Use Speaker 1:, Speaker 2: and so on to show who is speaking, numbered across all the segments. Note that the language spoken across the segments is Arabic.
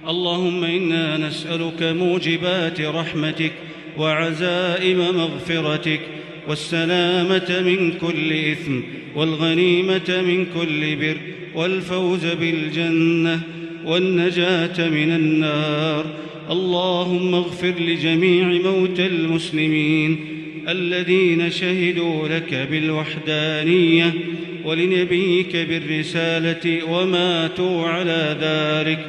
Speaker 1: اللهم إنا نسألك موجبات رحمتك وعزائم مغفرتك والسلامة من كل إثم والغنيمة من كل بر والفوز بالجنة والنجاة من النار. اللهم اغفر لجميع موتى المسلمين الذين شهدوا لك بالوحدانية ولنبيك بالرسالة وماتوا على ذلك.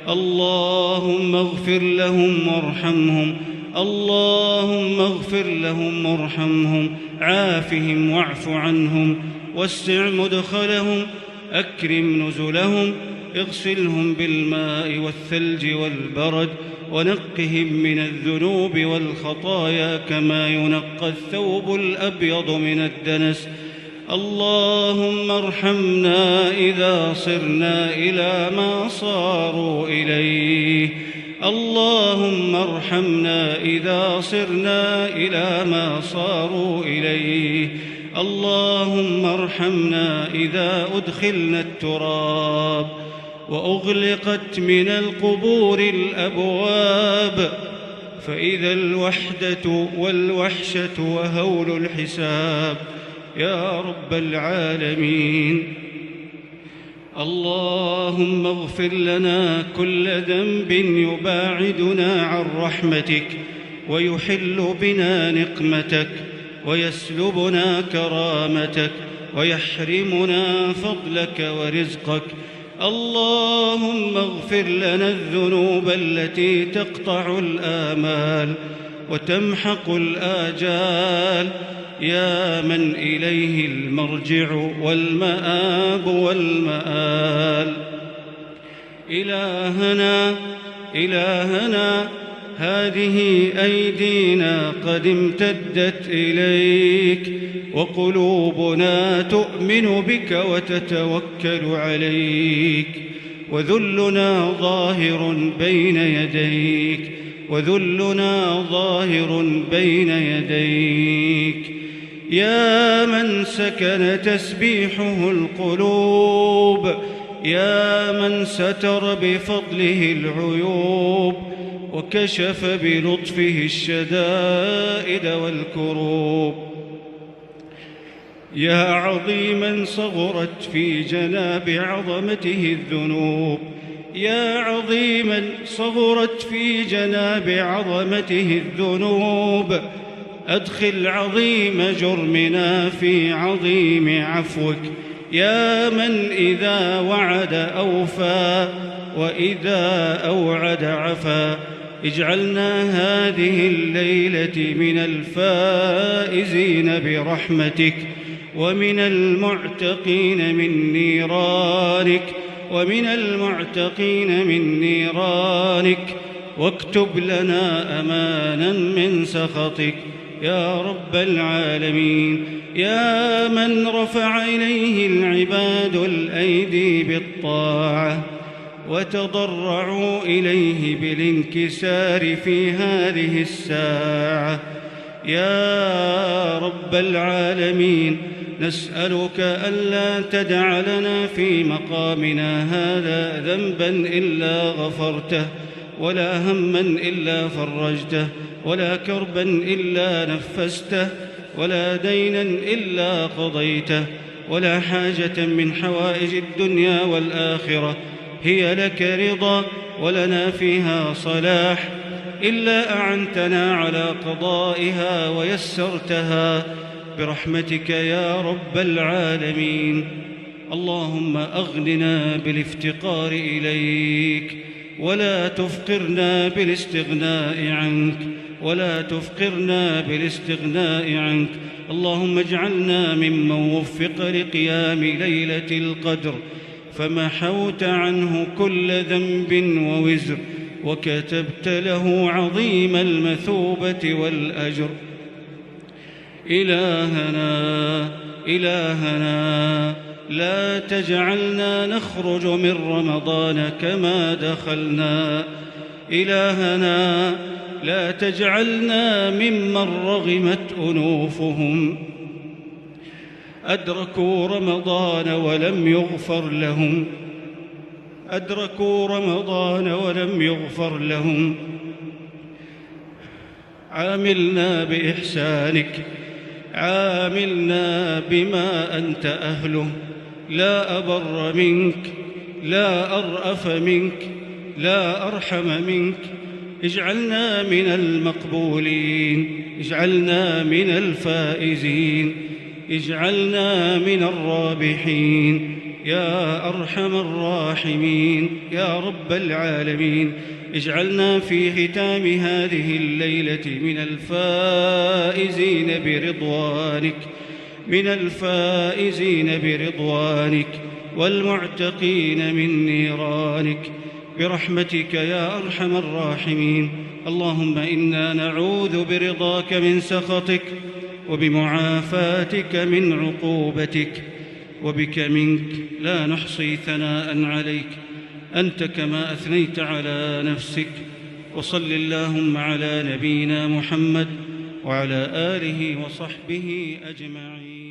Speaker 1: اللهم اغفر لهم وارحمهم، اللهم اغفر لهم وارحمهم، عافهم واعف عنهم، واسع مدخلهم، أكرم نزلهم، اغسلهم بالماء والثلج والبرد، ونقهم من الذنوب والخطايا كما ينقى الثوب الأبيض من الدنس. اللهم ارحمنا إذا صرنا إلى ما صاروا إليه، اللهم ارحمنا إذا صرنا إلى ما صاروا إليه، اللهم ارحمنا إذا أدخلنا التراب وأغلقت من القبور الأبواب، فإذا الوحدة والوحشة وهول الحساب يا رب العالمين. اللهم اغفر لنا كل ذنب يباعدنا عن رحمتك ويحل بنا نقمتك ويسلبنا كرامتك ويحرمنا فضلك ورزقك. اللهم اغفر لنا الذنوب التي تقطع الآمال وتمحق الآجال، يا من إليه المرجع والمآب والمآل. إلهنا هذه أيدينا قد امتدت إليك، وقلوبنا تؤمن بك وتتوكل عليك، وذلنا ظاهر بين يديك، وذلنا ظاهر بين يديك. يا من سكن تسبيحه القلوب، يا من ستر بفضله العيوب وكشف بلطفه الشدائد والكروب. يا عظيما صغرت في جناب عظمته الذنوب، يا عظيما صغرت في جناب عظمته الذنوب، أدخل عظيم جرمنا في عظيم عفوك. يا من إذا وعد أوفى وإذا أوعد عفا، اجعلنا هذه الليلة من الفائزين برحمتك ومن المعتقين من نيرانك، ومن المعتقين من نيرانك، واكتب لنا أمانا من سخطك يا رب العالمين. يا من رفع إليه العباد الأيدي بالطاعة وتضرعوا إليه بالانكسار في هذه الساعة، يا رب العالمين نسألك ألا تدع لنا في مقامنا هذا ذنبا إلا غفرته، ولا هما إلا فرجته، ولا كربا إلا نفسته، ولا دينا إلا قضيته، ولا حاجة من حوائج الدنيا والآخرة هي لك رضا ولنا فيها صلاح إلا أعنتنا على قضائها ويسرتها برحمتك يا رب العالمين. اللهم أغننا بالافتقار إليك ولا تفقرنا بالاستغناء عنك، ولا تفقرنا بالاستغناء عنك. اللهم اجعلنا ممن وفق لقيام ليلة القدر فمحوت عنه كل ذنب ووزر، وكتبت له عظيم المثوبة والأجر. إلهنا لا تجعلنا نخرج من رمضان كما دخلنا، إلهنا لا تجعلنا ممن رغمت أنوفهم أدركوا رمضان ولم يغفر لهم، أدركوا رمضان ولم يغفر لهم. عاملنا بإحسانك، عاملنا بما أنت أهله، لا أبر منك، لا أرأف منك، لا أرحم منك. اجعلنا من المقبولين، اجعلنا من الفائزين، اجعلنا من الرابحين يا أرحم الراحمين يا رب العالمين. اجعلنا في ختام هذه الليلة من الفائزين برضوانك، من الفائزين برضوانك والمعتقين من نيرانك برحمتك يا أرحم الراحمين. اللهم إنا نعوذ برضاك من سخطك، وبمعافاتك من عقوبتك، وبك منك لا نحصي ثناء عليك أنت كما أثنيت على نفسك. وصل اللهم على نبينا محمد وعلى آله وصحبه أجمعين.